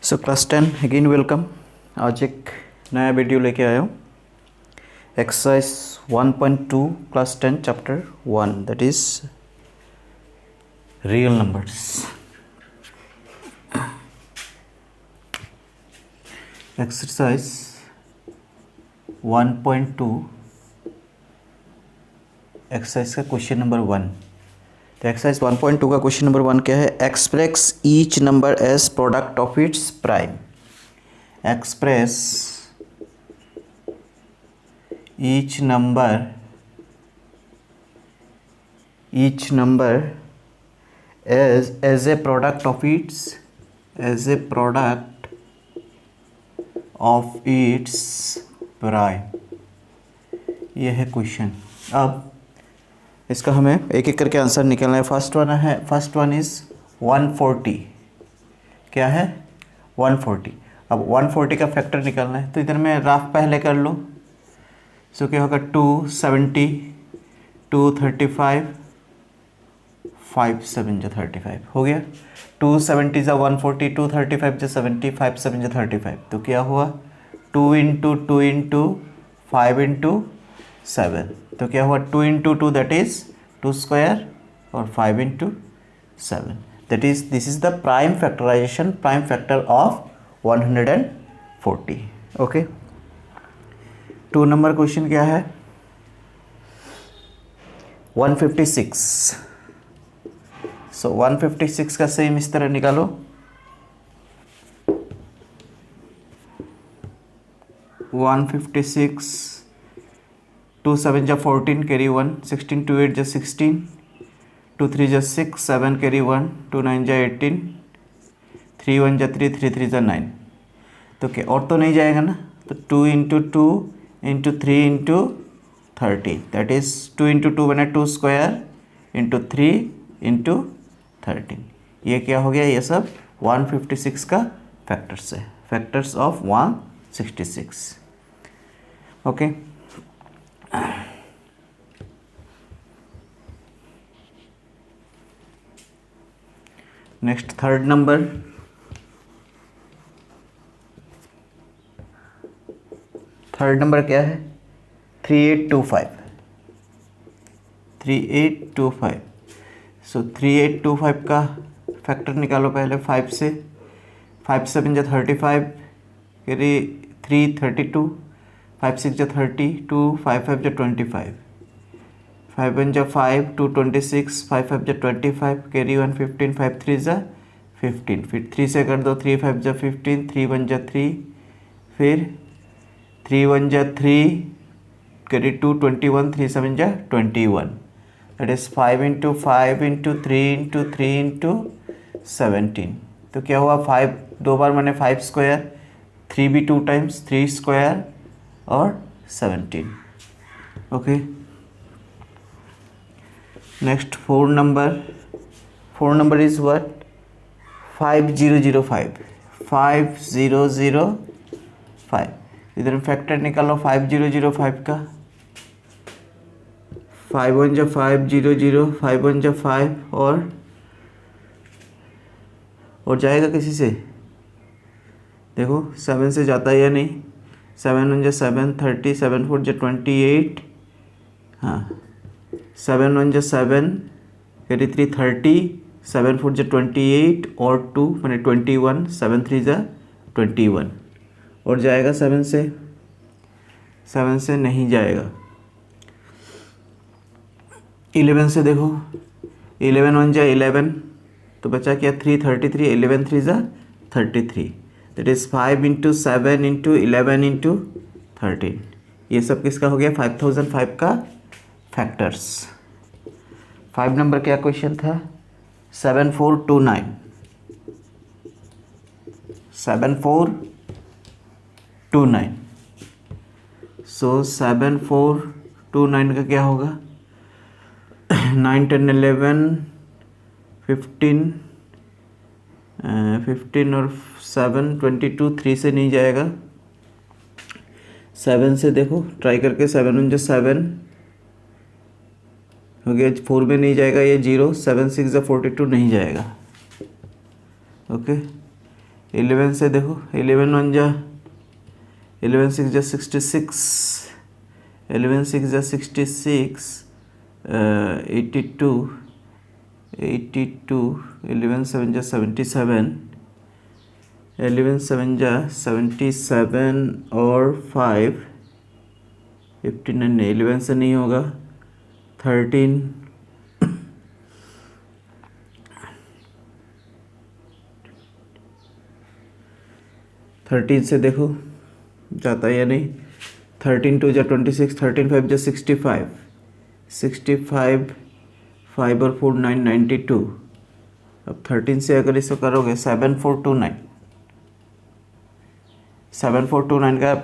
So class 10 again welcome. आज एक नया वीडियो लेके आया हूँ। Exercise 1.2 class 10 chapter 1 that is real numbers. Exercise 1.2 exercise का क्वेश्चन नंबर 1। तो एक्सरसाइज 1.2 का क्वेश्चन नंबर 1 क्या है? Express each number as product of its prime. Express each number as a product of its prime। ये है question. अब इसका हमें एक एक करके आंसर निकालना है। First one is 140। क्या है? 140। अब 140 का फैक्टर निकालना है, तो इधर में राफ पहले कर लो। सो क्या होगा? 270, 235, 5 7 जो 35 हो गया। 270 जा 140, 235 जो 70, 5 7 जो 35। तो क्या हुआ? 2 इंटू 2 इंटू 5 इंटू 7। तो क्या हुआ? 2 इंटू 2 दैट इज 2 स्क्वायर और 5 into 7 that is this is the prime factor of 140। Okay. 2 number question क्या है? 156। सो 156 का सेम इस तरह निकालो। 156, 2 7 जा 14 कैरी 1, 16 2 8 जा 16, 2 3 जा 6, 7 कैरी 1, 2 9 जा 18, 3 1 जा 3, 3 3 जा 9। तो क्या और तो नहीं जाएगा ना? तो 2 into 2 into 3 into 30 that is 2 into 2 बना 2 स्क्वायर इंटू 3 इंटू 13। ये क्या हो गया? ये सब 156 का फैक्टर्स है, factors of 166। Okay. Next third number. Third number क्या है? 3825। 3825। सो 3825 का फैक्टर निकालो पहले 5 से। 5 7 जा 35 कैरी 3 32, 5 6 जा 32, 5 5 जा 25, 5 1 जा 5 2 26, 5 5 जा 25 कैरी 1 15, 5 3 जा 15, फिर 3 से कर दो, 3 5 जा 15, 3 1 जा 3, फिर 3 1 जा 3 कैरी 2 21, 3 7 जा 21 that is 5 into 5 into 3 into 3 into 17। तो क्या हुआ? 5 दो बार मैंने 5 स्क्वायर, 3 भी 2 टाइम्स, 3 स्क्वायर और 17। Okay. Next four number is what? 5005। 5005 इधर फैक्टर निकालो 5005 का। 5 1 जा 5 0 0, 5 1 जा 5 और जाएगा किसी से? देखो 7 से जाता है या नहीं? 7 1 जा 7 30, 7 4 जा 28, हाँ 7 1 जा 7 कैरी 3 30, 7 4 जा 28 और 2 मैंने 21, 7 3 जा 21 और जाएगा 7 से? 7 से नहीं जाएगा। 11 से देखो, 11 1 जा 11 तो बचा क्या? 3 33, 11 3 जा 33 that is 5 into 7 into 11 into 13। ये सब किसका हो गया? 5005 का फैक्टर्स। 5 नंबर क्या क्वेश्चन था? 7429। 7429। सो 7429 का क्या होगा? 9 10 11 15 15 और 7 22, 3 से नहीं जाएगा। 7 से देखो ट्राई करके, 7 1 जा 7 हो गया, 4 में नहीं जाएगा ये 0, 7 6 जा 42 नहीं जाएगा। ओके। 11 से देखो, 11 1 जा 11 6 जा 66, 11 6 जा 66, 82, 82, 11 7 जा 77, 11 7 जा 77 और 5 59 नहीं, 11 से नहीं होगा, 13, 13 से देखो जाता है या नहीं, 13 2 जा 26, 13 5 जा 65, 65, 5 और 4 9 92। अब 13 से अगर इसको करोगे 7429, 7429 का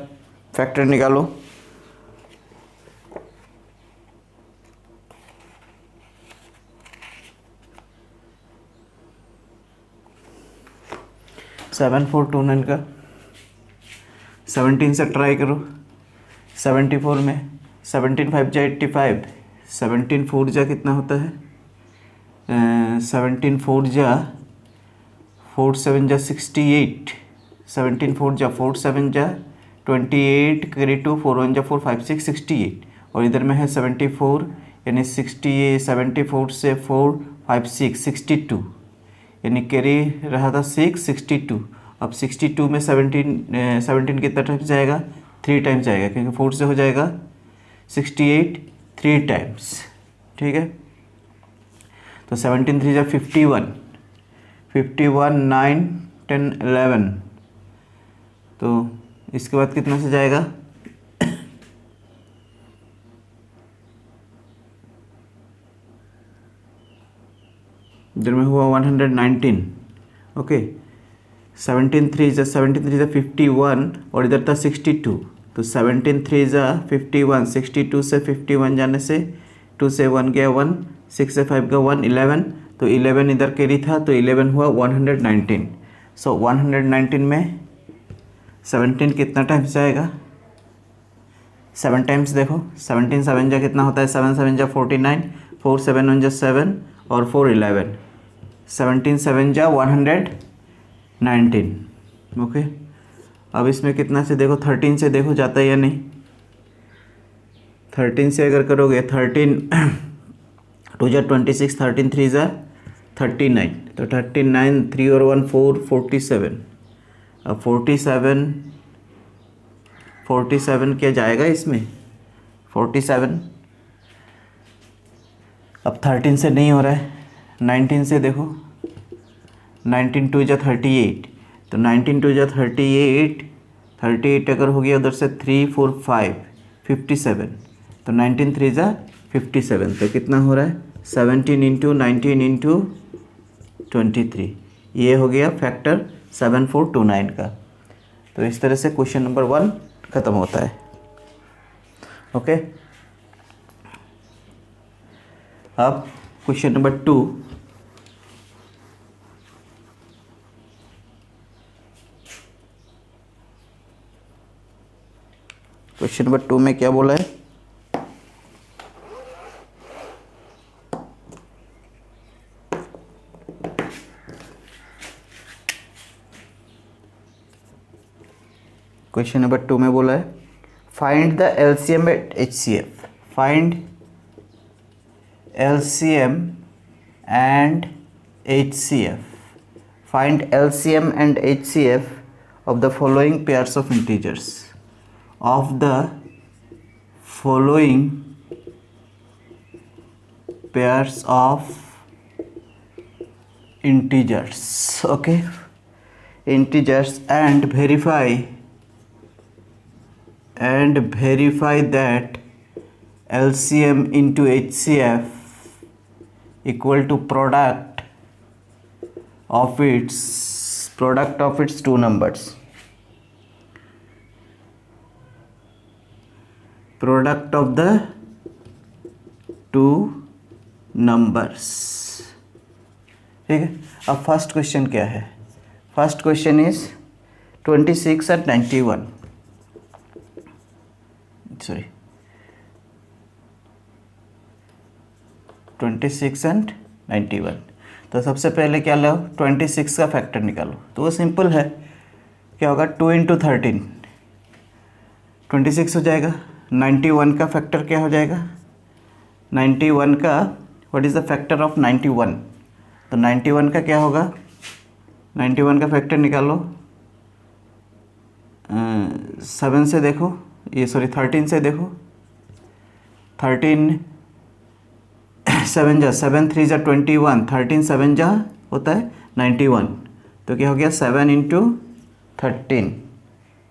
फैक्टर निकालो। सेवन 429 का 17 से ट्राई करो, 74 में 17 5 जा 85, 17 4 जा कितना होता है, 17 4 जा 4 7 जा 68, 17 4 जा 4 7 जा 28, कैरी 2 4 1 जा 4 5 6 68, और इधर में है 74, यानी 74 से 4 5 6 62, यानी कैरी रहा था 6 62। अब 62 में 17 कितना टाइम्स जाएगा, 3 टाइम्स जाएगा, क्योंकि 4 से हो जाएगा 68 3 टाइम्स, ठीक है। तो 17 3 जा 51, 51 9 10 11, तो इसके बाद कितना से जाएगा, इधर में हुआ 119, ओके। 17 3 जा 51 और इधर था 62, तो 17 3 जा 51, 62 से 51 जाने से 2 से 1 गया 1, 6 से 5 का 1 11, तो 11 इधर कैरी था, तो 11 हुआ 119। सो 119 में 17 कितना टाइम्स जाएगा, 7 टाइम्स देखो, 17 7 जा कितना होता है, 7 7 जा 49, 4 7 1 जा 7 और 4 11, 17 7 जा 119, ओके। अब इसमें कितना से देखो, 13 से देखो जाता है या नहीं, 13 से अगर करोगे 13 2 जा 26, 13 3 जा 39, तो 39 3 और 1 4 47, अब 47 क्या जाएगा इसमें, 47, अब 13 से नहीं हो रहा है, 19 से देखो, 19 2 जा 38, तो 19 2 जा 38, 38 अगर हो गया उधर से 3 4 5 57, तो 19 3 जा 57, तो कितना हो रहा है, 17 इंटू 19 इंटू 23, ये हो गया फैक्टर 7429 का। तो इस तरह से क्वेश्चन नंबर 1 ख़त्म होता है, ओके। अब क्वेश्चन नंबर 2, क्वेश्चन नंबर 2 में क्या बोला है, क्वेश्चन नंबर 2 में बोला है find the LCM and HCF, find LCM and HCF, find LCM and HCF of the following pairs of integers, of the following pairs of integers, okay, integers, and verify that LCM into HCF equal to product of its two numbers, product of the two numbers, ठीक है। अब first question क्या है, first question is 26 and 91, sorry 26 and 91, तो सबसे पहले क्या लो, 26 का फैक्टर निकालो। तो वो सिंपल है, क्या होगा, 2 × 13 26 हो जाएगा। 91 का फैक्टर क्या हो जाएगा, 91 का what is the factor of 91, तो 91 का क्या होगा, 91 का फैक्टर निकालो। 7 से देखो, ये सॉरी 13 से देखो, 13 7 जा 7 3 जा 21, 13 7 जा होता है 91, तो क्या हो गया 7 × 13,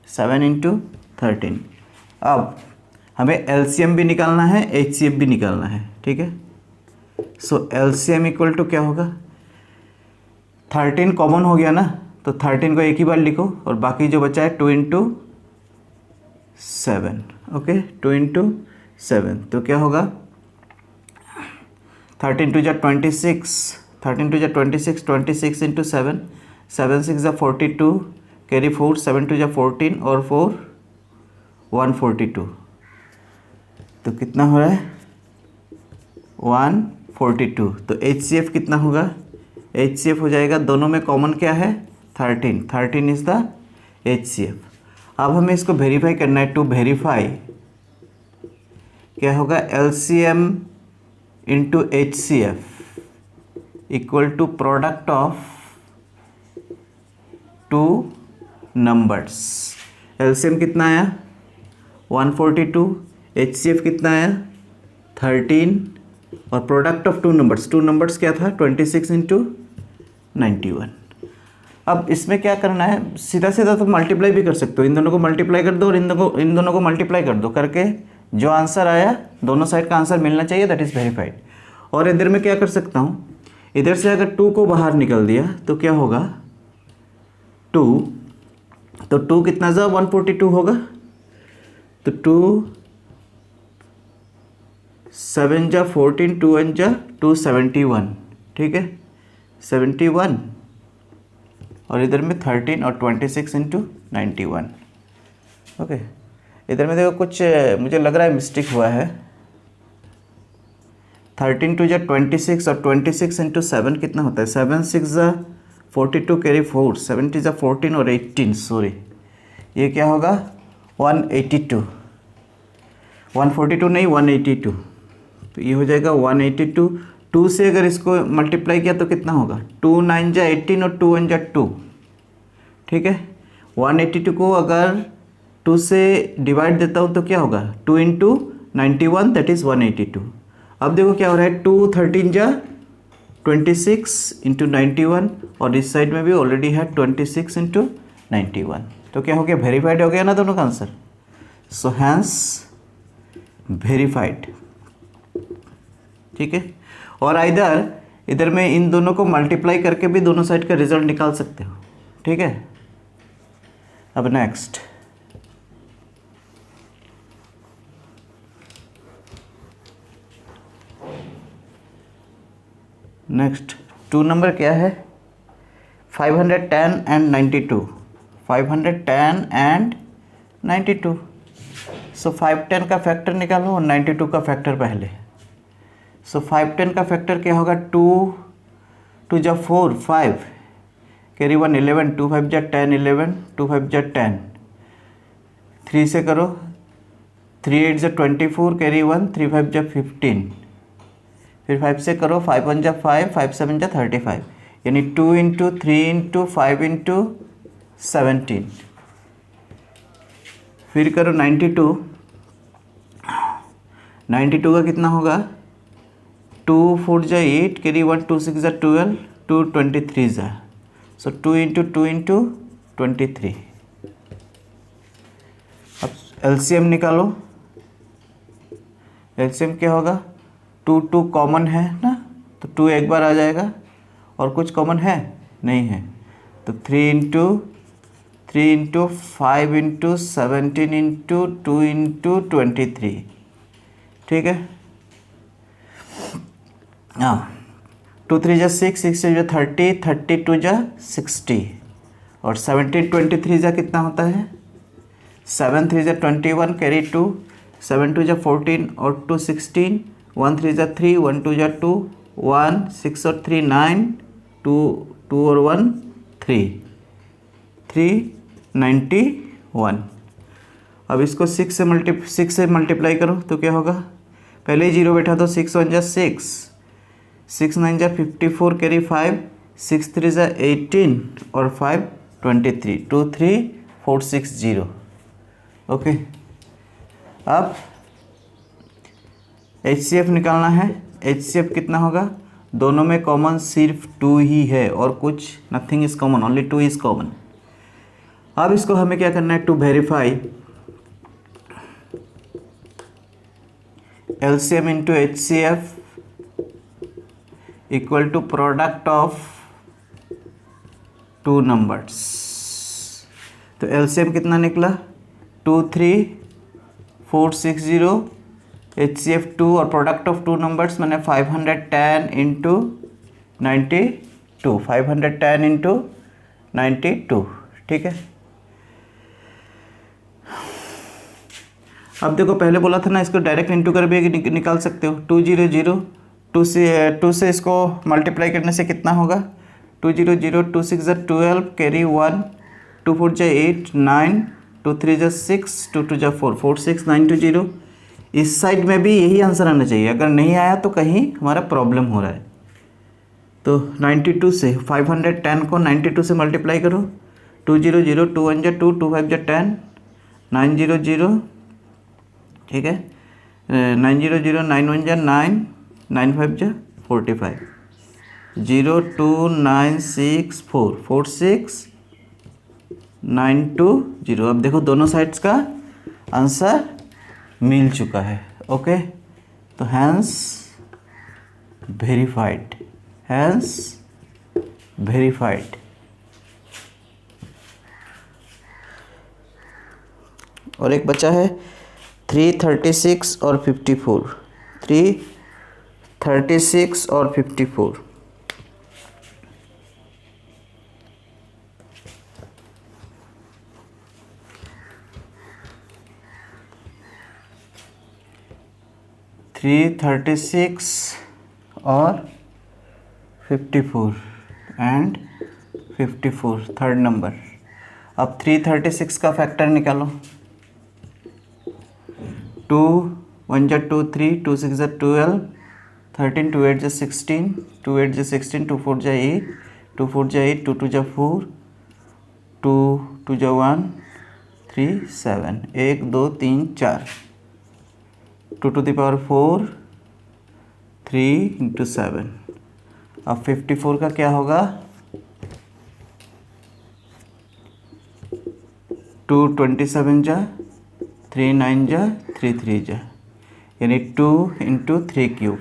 7 × 13। अब हमें एलसीएम भी निकालना है, एचसीएफ भी निकालना है, ठीक है। सो एलसीएम इक्वल टू क्या होगा, 13 कॉमन हो गया ना, तो 13 को एक ही बार लिखो और बाकी जो बचा है 2 × 7, ओके, 2 × 7, तो क्या होगा 13 2 जा 26, 13 2 जा 26, 26 × 7, 7 6 जा 42, कैरी 4, 7 2 जा 14 और 4 142, तो कितना हो रहा है 142। तो HCF कितना होगा, HCF हो जाएगा, दोनों में कॉमन क्या है 13, 13 इज़ द HCF। अब हमें इसको वेरीफाई करना है, टू वेरीफाई क्या होगा, LCM × HCF equal to product of two numbers. LCM कितना आया 142, HCF कितना आया 13 और प्रोडक्ट ऑफ टू नंबर्स क्या था 26 × 91। अब इसमें क्या करना है, सीधा सीधा तो मल्टीप्लाई भी कर सकते हो, इन दोनों को मल्टीप्लाई कर दो और इन दोनों को मल्टीप्लाई कर दो, करके जो आंसर आया दोनों साइड का आंसर मिलना चाहिए, दैट इज़ वेरीफाइड। और इधर में क्या कर सकता हूँ, इधर से अगर 2 को बाहर निकल दिया तो क्या होगा 2, तो 2 कितना जा 142 होगा, तो 2 7 जा 14, 2 1 जा 2 71, ठीक है 71, और इधर में 13 और 26 × 91, ओके। इधर में देखो कुछ मुझे लग रहा है मिस्टेक हुआ है, 13 2 जा 26 और 26 × 7 कितना होता है, 7 6 जा 42, कैरी 4, 7 जा 14 और 18, सॉरी ये क्या होगा 182, 142 नहीं 182, तो ये हो जाएगा 182। 2 से अगर इसको मल्टीप्लाई किया तो कितना होगा, 2 9 जा 18 और 2 1 जा 2, ठीक है। 182 को अगर 2 से डिवाइड देता हूँ तो क्या होगा 2 × 91, दैट इज़ 182। अब देखो क्या हो रहा है, 2 13 जा 26 × 91 और इस साइड में भी ऑलरेडी है 26 × 91, तो क्या हो गया वेरीफाइड हो गया ना दोनों का आंसर। सो हैंस वेरीफाइड, ठीक है। और इधर में इन दोनों को मल्टीप्लाई करके भी दोनों साइड का रिजल्ट निकाल सकते हो, ठीक है। अब नेक्स्ट नेक्स्ट 2 नंबर क्या है, 510 एंड 92, 510 एंड 92। सो 510 का फैक्टर निकालो और 92 का फैक्टर पहले। सो 510 का फैक्टर क्या होगा, 2 2 जा 4 5, कैरी 1 11, 2 5 जा 10 11, 2 5 जा 10, 3 से करो 3 8 जा 24, कैरी 1, 3 5 जा 15, फिर 5 से करो 5 1 जा 5, 5 7 जा 35, यानी 2 × 3 × 5 × 17, फिर करो 92, 92 का कितना होगा 2 4 जा 8, कैरी 1, 2 6 जा 12, 2 23 जा, सो 2 × 2 × 23। अब एलसीएम निकालो, एलसीएम क्या होगा, 2 2 कॉमन है ना, तो 2 एक बार आ जाएगा और कुछ कॉमन है नहीं है, तो 3 × 5 × 17 × 2 × 23, ठीक है। हाँ 2 3 जा 6, 6 जा 30, 32 जा 60 और 17 23 जा कितना होता है 7 3 जा 21, कैरी 2, 7 2 जा 14 और 2 16, 1 3 जा 3, 1 2 जा 2, 1 6 और 3 9, टू और 1 3, 391। अब इसको 6 से मल्टीप्लाई करो तो क्या होगा, पहले ही जीरो बैठा तो 6 1 जा 6, 6 9 जा 54, कैरी 5, 6 3 जा 18 और 5 23, 23460। ओके, अब HCF निकालना है। HCF कितना होगा, दोनों में कॉमन सिर्फ 2 ही है और कुछ nothing is common, only 2 is common. अब इसको हमें क्या करना है, to verify LCM into HCF equal to product of two numbers. तो LCM कितना निकला, 23460, HCF 2 और प्रोडक्ट ऑफ टू नंबर्स मैंने 510 इंटू 92, 510 इंटू 92, ठीक है। अब देखो पहले बोला था ना, इसको डायरेक्ट इंटू कर भी निकाल सकते हो। 200, 2 से इसको मल्टीप्लाई करने से कितना होगा, 200, 2 6 जा 12, कैरी 1, 2 4 जा 8 9, 2 3 जा 6, 2 2 जा 4, 4 6 9 2 0। इस साइड में भी यही आंसर आना चाहिए, अगर नहीं आया तो कहीं हमारा प्रॉब्लम हो रहा है। तो 92 से 510 को 92 से मल्टीप्लाई करो, 200, 2 1 जा 2, 2 5 जा 10, 900, ठीक है, 900, 9 1 जा 9, 9 5 जा 45, 0 2 9 6 4, 4 6 9 2 0। अब देखो दोनों साइड्स का आंसर मिल चुका है। ओके, तो हैंस वेरीफाइड, हैंस वेरीफाइड। और एक बचा है 336 और 54, 336 और 54। थ्री 36 और 54 एंड 54 थर्ड नंबर। अब 336 का फैक्टर निकालो, 2 1 जा 2 3, 2 6 जा 12, 13 2 8 जा 16, 2 8 जा 16, 2 4 जा 8, 2 4 जा 8, 2 2 जा 4, 2 2 जा 1 3 7, 1 2 3 4, 2 to the power 4, 3 into 7। अब 54 का क्या होगा, 2 27 जा, 3 9 जा, 3 3 जा, यानी 2 इंटू 3 क्यूब।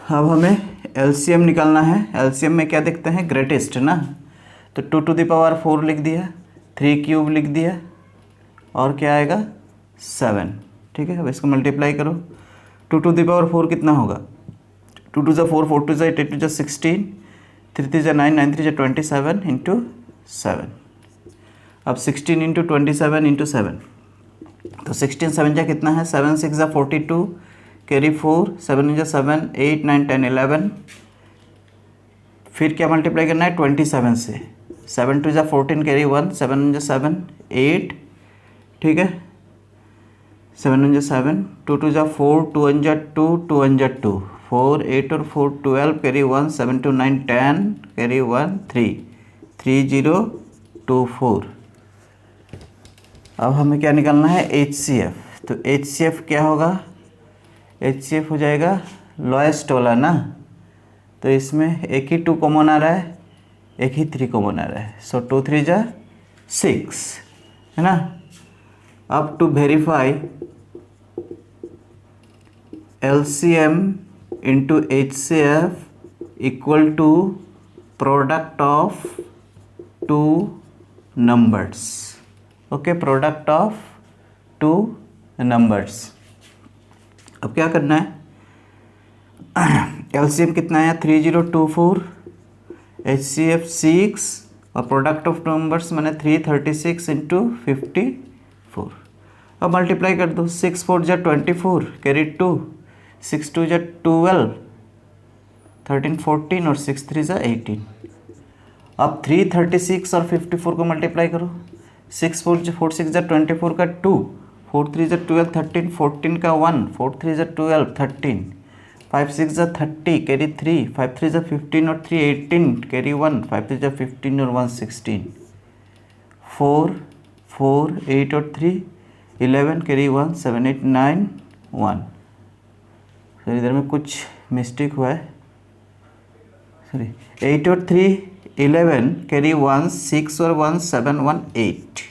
अब हमें LCM निकालना है। LCM में क्या देखते हैं, ग्रेटेस्ट ना, तो 2 to the power 4 लिख दिया, 3 क्यूब लिख दिया और क्या आएगा 7, ठीक है। अब इसको मल्टीप्लाई करो, 2 to the power 4 कितना होगा, 2 2 जा 4, 4 2 जा 8, 8 2 जा 16, 3 3 जा 9, 9 3 जा 27 इंटू 7। अब 16 इंटू 27 इंटू 7, तो 16 7 जा कितना है, 7 6 जा 42, कैरी 4, 7 जा 7, 8 9 10 11। फिर क्या मल्टीप्लाई करना है 27 से, 7 2 जा 14, कैरी 1, 7 जा 7 8, ठीक है, 7 1 जा 7, 2 2 जा 4, 2 1 जा 2, 2 1 जा 2, 4 8 और 4 12, कैरी 1, 7 2 9 10, कैरी 1 3, 3 0 2 4। अब हमें क्या निकालना है, HCF। तो HCF क्या होगा, HCF हो जाएगा लोएस्ट वाला ना, तो इसमें एक ही 2 कॉमन आ रहा है, एक ही 3 कॉमन आ रहा है, सो 2 3 जा 6 है ना। अब to verify LCM into HCF equal to product of two numbers. Okay, product of two numbers. अब क्या करना है, LCM कितना है 3024, HCF 6 और प्रोडक्ट ऑफ नंबर्स मैंने 336 इंटू 54। अब मल्टीप्लाई कर दो, 6 4 जा 24, कैरी 2, 6 2 जा 12, 13 14 और 6 3 ज़ा 18। अब 3 36 और 54 को मल्टीप्लाई करो। 6 4 6 ज़ा 24 का 2, 4 3 ज़ा 12 13, 14 का 1, 4 3 ज़ा 12 13, 5 6 ज़ा 30 कैरी 3, 5 3 ज़ा 15 और 3 18 कैरी 1, 5 3 ज़ा 15 और 1 16, 4 4 8 और 3 11 कैरी 1 7 8 9 1। फिर इधर में कुछ मिस्टेक हुआ है, सॉरी 8 और 3 11 कैरी 1 6 और 1 7 1 8,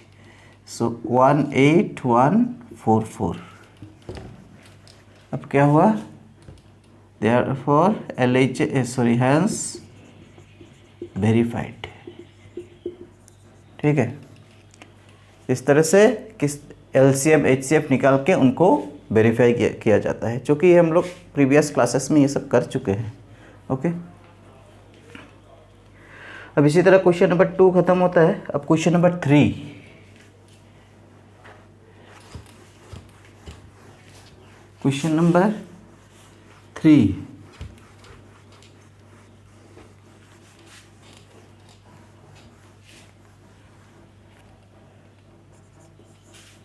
सो 1 8 1 4 4। अब क्या हुआ, therefore LHS sorry hence verified. ठीक है, इस तरह से किस LCM HCF निकाल के उनको वेरीफाई किया जाता है, क्योंकि ये हम लोग प्रीवियस क्लासेस में ये सब कर चुके हैं। ओके, अब इसी तरह क्वेश्चन नंबर 2 खत्म होता है। अब question number 3, question number 3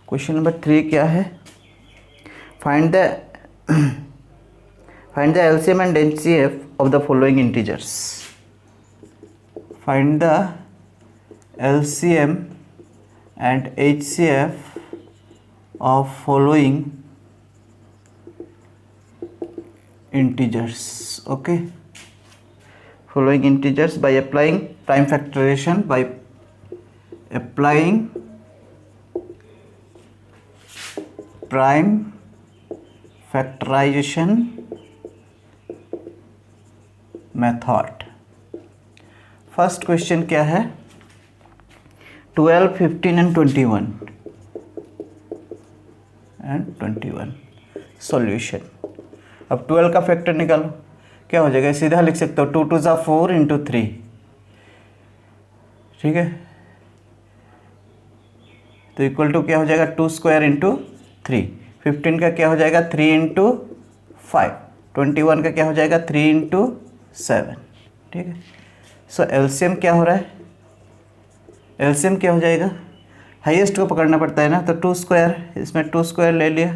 question number 3 क्या है, find the LCM and HCF of the following integers। Find the LCM and HCF of following integers। okay, following integers by applying prime factorization, by applying prime factorization method. First question क्या है, 12 15 and 21 solution. अब 12 का factor निकालो, क्या हो जाएगा, सीधा लिख सकते हो 2 2 ज़ा 4 इंटू 3। ठीक है, तो इक्वल टू क्या हो जाएगा 2 स्क्वायर इंटू 3। 15 का क्या हो जाएगा 3 इंटू 5। 21 का क्या हो जाएगा 3 इंटू 7। ठीक है, सो एलसीएम क्या हो रहा है, एलसीएम क्या हो जाएगा, हाईएस्ट को पकड़ना पड़ता है ना, तो 2 स्क्वायर, इसमें 2 स्क्वायर ले लिया,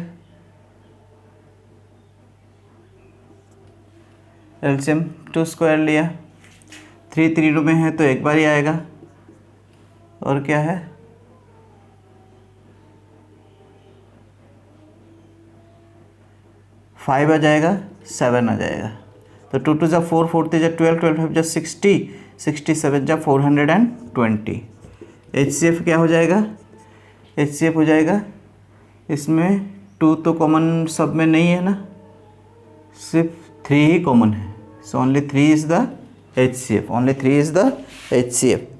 एलसीएम 2 स्क्वायर लिया। 3 3 में है तो एक बार ही आएगा, और क्या है 5 आ जाएगा, 7 आ जाएगा, तो 2 2 ज़ा 4 4 3 ज़ा 12 12 5 ज़ा 60 67 ज़ा 420। HCF क्या हो जाएगा, HCF हो जाएगा, इसमें 2 तो कॉमन सब में नहीं है ना, सिर्फ 3 ही कॉमन है, so only 3 is the HCF, only 3 is the HCF।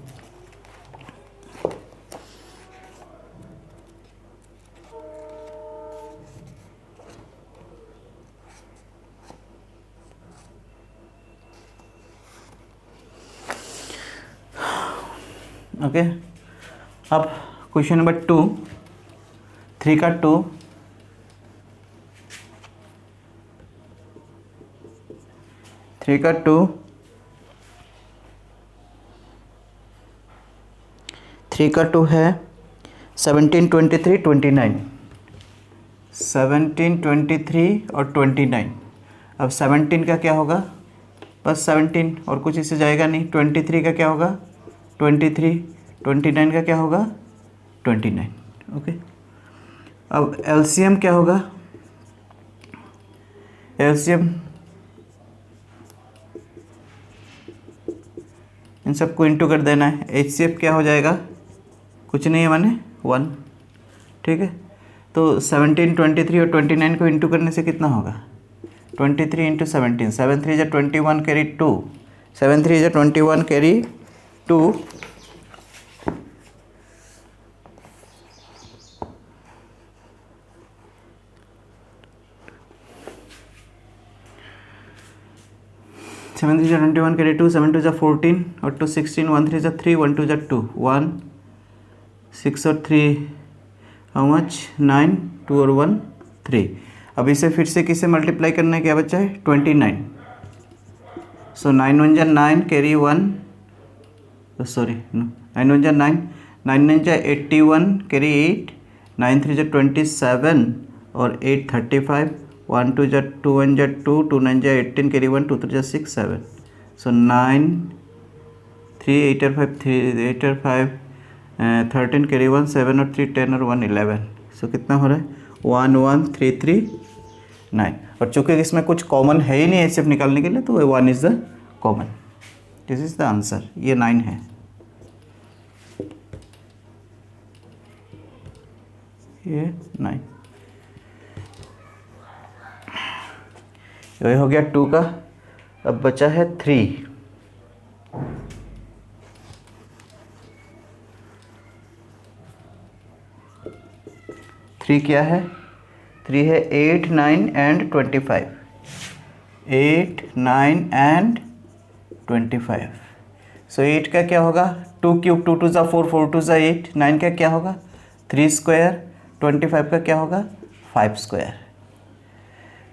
Okay, अब क्वेश्चन नंबर 2, 3 का 2, थ्री का 2, 3 का 2 है 17 23 29, 17 23 और 29। अब 17 का क्या होगा, बस 17 और कुछ इससे जाएगा नहीं। 23 का क्या होगा 23, 29 का क्या होगा 29। ओके, अब एलसीएम क्या होगा, एलसीएम इन सबको इंटू कर देना है। एचसीएफ क्या हो जाएगा, कुछ नहीं है माने 1। ठीक है, तो 17 23 और 29 को इंटू करने से कितना होगा 23 इंटू 17, 7 3 ज़ा 21 कैरी 2, 7 3 ज़ा 21 कैरी 2, 7 3 ज़ा 21 कैरी 2, 7 2 ज़ा 14 और 2 16, 1 3 ज़ा 3, 1 2 ज़ा 2, 1 6 और 3 हाउ मच 9, 2 और 1 3। अब इसे फिर से किसे मल्टीप्लाई करना है, क्या बचा है 29। So 9 1 जा 9 carry 1, sorry no, 9 1 जा 9, 9 9 जा 81 carry 8, 9 3 जा 27 और 8 35, 1 2 जा 2 1 जा 2, 2 9 जा 18 carry 1, 2 3 जा 6 7. So 9 3 8 और 5 3 8 और 5 13 carry 1, 7 और 3 10 और 1 11. So कितना हो रहा है 1 1 3 3 9. और चूँकि इसमें कुछ कॉमन है ही नहीं HCF निकालने के लिए, तो 1 is the common. This is the answer. ये 9 है. ये 9. ये हो गया 2 का. अब बचा है 3. क्या है? 3 है 8 9 एंड 25. 8 9 एंड 25. सो 8 का क्या होगा? 2 क्यूब, 2 2 ज़ा 4, 4 2 ज़ा 8. 9 का क्या होगा? 3 स्क्वायर. 25 का क्या होगा? 5 स्क्वायर.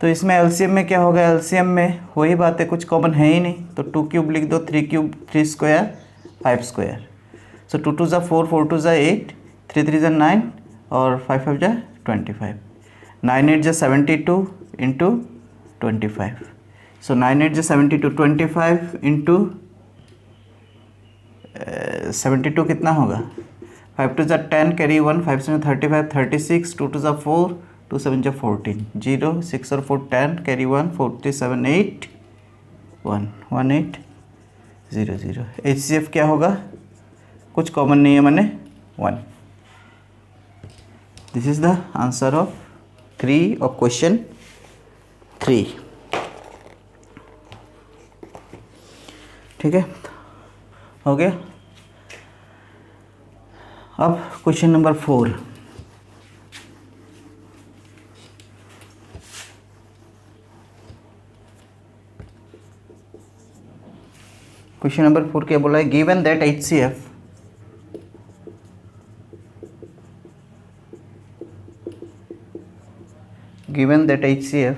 तो इसमें एलसीएम में क्या होगा? एलसीएम में वही बात है, कुछ कॉमन है ही नहीं, तो 2 क्यूब लिख दो, 3 क्यूब 3 स्क्वायर 5 स्क्वायर. सो 2 2 ज़ा 4, 4 2 ज़ा 8, 3 3 ज़ा 9 और 5 5 ज़ा 25. 9 8 ज़ा 72 इंटू 25. सो 9 8 ज़ा 72, 25 इंटू 72 कितना होगा? 5 2 ज़ा 10 कैरी 1, 5 7 35, 36, 2 2 ज़ा 4, 2 7 ज़ा 14, 0 6 और 4 10 कैरी 1, 47 8 1 1 8 0 0. HCF क्या होगा? कुछ कॉमन नहीं है, मैंने 1. This is the answer of 3 of question 3. ठीक है, हो गया. अब क्वेश्चन नंबर 4. क्वेश्चन नंबर 4 क्या बोला है? Given that HCF given that HCF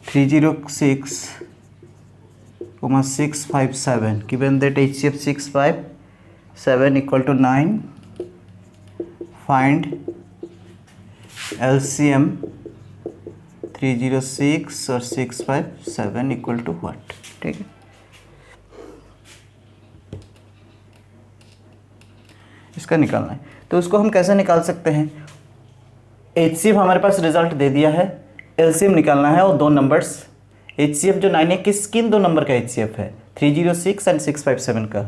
306, 657, given that HCF 657 equal to 9, find LCM 306 और 657 equal to what? ठीक है, इसका निकालना है. तो उसको हम कैसे निकाल सकते हैं? HCF हमारे पास रिजल्ट दे दिया है, LCM निकालना है और 2 नंबर्स. HCF जो 9 है किन 2 नंबर का HCF है? 306 एंड 657 का.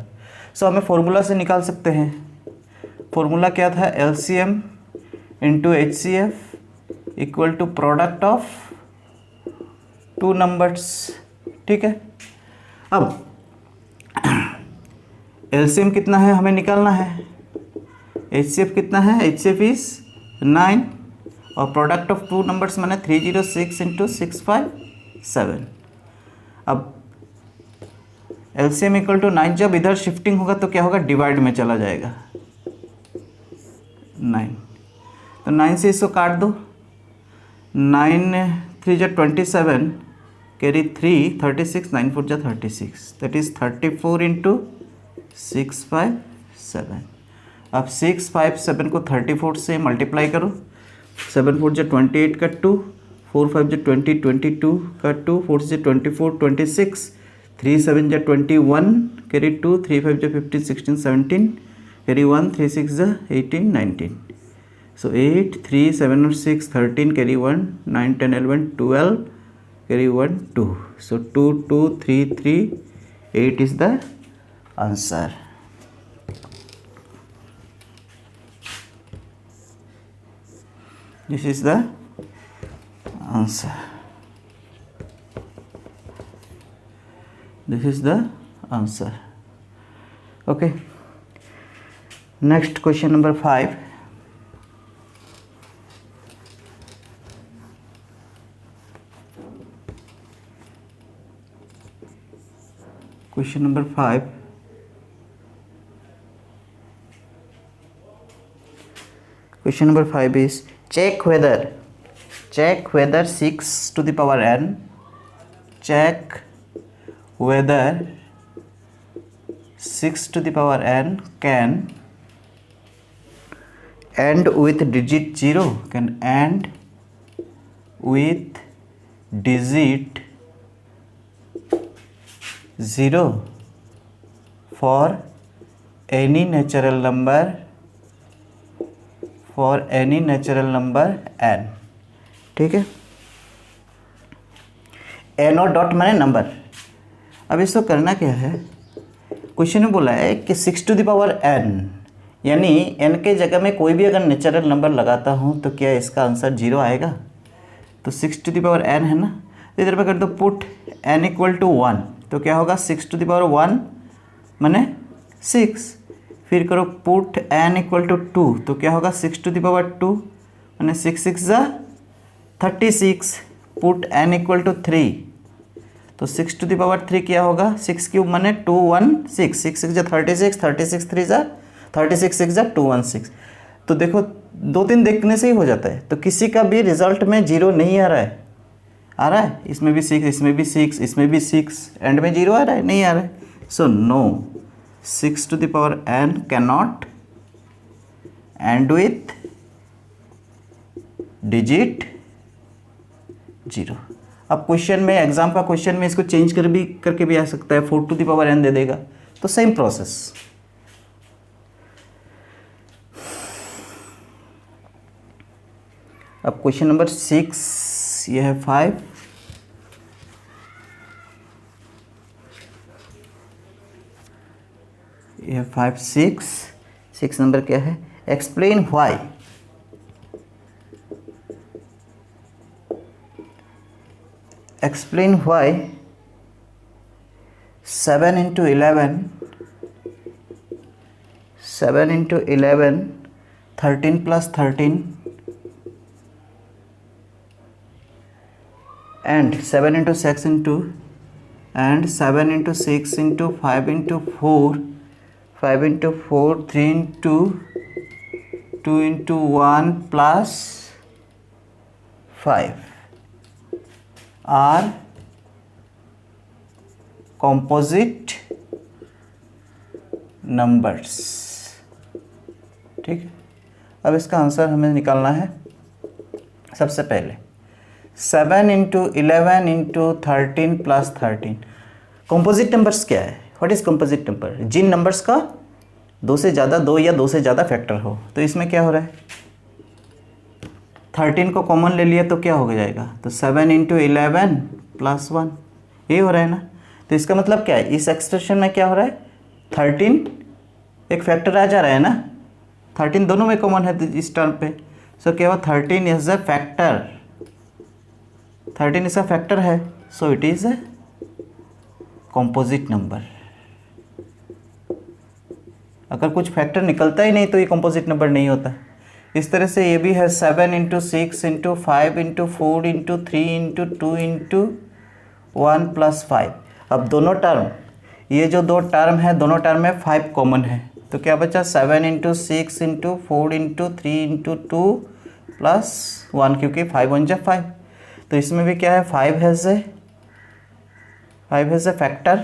सो हमें फॉर्मूला से निकाल सकते हैं. फॉर्मूला क्या था? LCM into HCF equal to product of 2 numbers. ठीक है, अब LCM कितना है हमें निकालना है. HCF कितना है? HCF इज 9 और प्रोडक्ट ऑफ 2 नंबर्स मैंने 306 इंटू 657. अब LCM इक्वल टू 9, जब इधर शिफ्टिंग होगा तो क्या होगा? डिवाइड में चला जाएगा 9. तो 9 से इसको काट दो. 9 3 जा 27 कैरी 3 36, 9 4 जा 36, दैट इज 34 इंटू 657. अब 657 को 34 से मल्टीप्लाई करो. 7 4 जा 28 का 2, 4 5 जा 20 22 का 2, 4 से 24 26, 3 7 जा 21 कैरी 2, 3 5 जा 15 16 17 कैरी 1, 3 6 जा 18 19. सो 8 3 7 और 6 13 carry 1, 9 10 11 12 carry 1 2. So 2 2 3 3 8 is the answer. This is the answer. This is the answer. Okay. Next question number 5. Question number 5. Question number 5 is check whether 6 to the power n, check whether 6 to the power n can end with digit 0, can end with digit 0 for any natural number n। ठीक है, N और dot माने number. अब इसको करना क्या है, question में बोला है कि 6 टू द पावर n, यानी n के जगह में कोई भी अगर नेचुरल नंबर लगाता हूँ तो क्या इसका आंसर 0 आएगा। तो 6 टू द पावर n है ना, तो इधर पे कर दो पुट n इक्वल टू 1, तो क्या होगा 6 टू द पावर 1 माने 6। फिर करो पुट n इक्वल टू 2, तो क्या होगा 6 टू द पावर 2 माने 6 6 जा 36। पुट n इक्वल टू 3, तो 6 टू द पावर 3 क्या होगा 6 क्यूब माने 216, 6 6 जा 36, 36 3 जा 36 6 जा 216। तो देखो 2-3 देखने से ही हो जाता है, तो किसी का भी रिजल्ट में 0 नहीं आ रहा है, आ रहा है इसमें भी 6, इसमें भी 6, इसमें भी 6, एंड में 0 आ रहा है, नहीं आ रहा है। So no, 6 to the power n cannot end with digit 0। अब क्वेश्चन में, एग्जाम का क्वेश्चन में इसको चेंज करके भी आ सकता है, 4 टू द पावर n दे देगा, तो सेम प्रोसेस। अब क्वेश्चन नंबर 6, यह है 5, यह 5 6 नंबर क्या है, explain why explain why 7 into 11 13 plus 13 and 7 into 6 into and 7 into 6 into 5 into 4 3 into 2 into 1 plus 5 are composite numbers. ठीक है, अब इसका आंसर हमें निकालना है। सबसे पहले 7 into 11 into 13 plus 13, composite numbers क्या है, व्हाट इज कॉम्पोजिट नंबर, जिन नंबर्स का 2 से ज़्यादा 2 या 2 से ज़्यादा फैक्टर हो। तो इसमें क्या हो रहा है, 13 को कॉमन ले लिया तो क्या हो जाएगा, तो 7 इंटू 11 प्लस 1, ये हो रहा है ना। तो इसका मतलब क्या है, इस एक्सप्रेशन में क्या हो रहा है, 13 एक फैक्टर आ जा रहा है ना, 13 दोनों में कॉमन है इस टर्म पे। सो क्या हुआ, 13 इज अ फैक्टर, 13 इसका फैक्टर है, so it is a composite number. अगर कुछ फैक्टर निकलता ही नहीं तो ये कॉम्पोजिट नंबर नहीं होता। इस तरह से ये भी है 7 into 6 into 5 into 4 into 3 into 2 into 1 plus 5। अब दोनों टर्म, ये जो 2 टर्म है दोनों टर्म में 5 कॉमन है, तो क्या बचा 7 into 6 into 4 into 3 into 2 plus 1, क्योंकि 5 1 जा 5। तो इसमें भी क्या है, 5 हैज़ ए फैक्टर।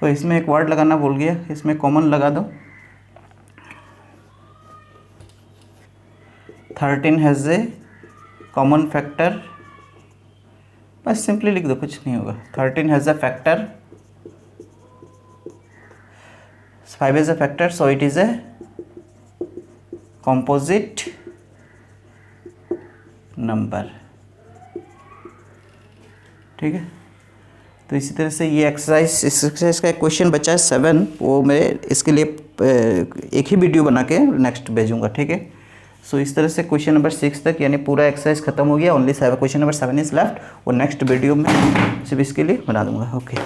तो इसमें एक वर्ड लगाना भूल गया, इसमें कॉमन लगा दो, 13 हैज़ ए कॉमन फैक्टर, बस सिंपली लिख दो, कुछ नहीं होगा। 13 has a factor, 5 has a factor, so it is a composite number. ठीक है, तो इसी तरह से ये एक्सरसाइज, इस एक्सरसाइज का एक क्वेश्चन बचा है 7, वो मैं इसके लिए एक ही वीडियो बना के नेक्स्ट भेजूँगा। ठीक है, सो इस तरह से क्वेश्चन नंबर 6 तक यानी पूरा एक्सरसाइज खत्म हो गया। Only question number 7 is left, वो नेक्स्ट वीडियो में सिर्फ इसके लिए बना दूंगा। ओके।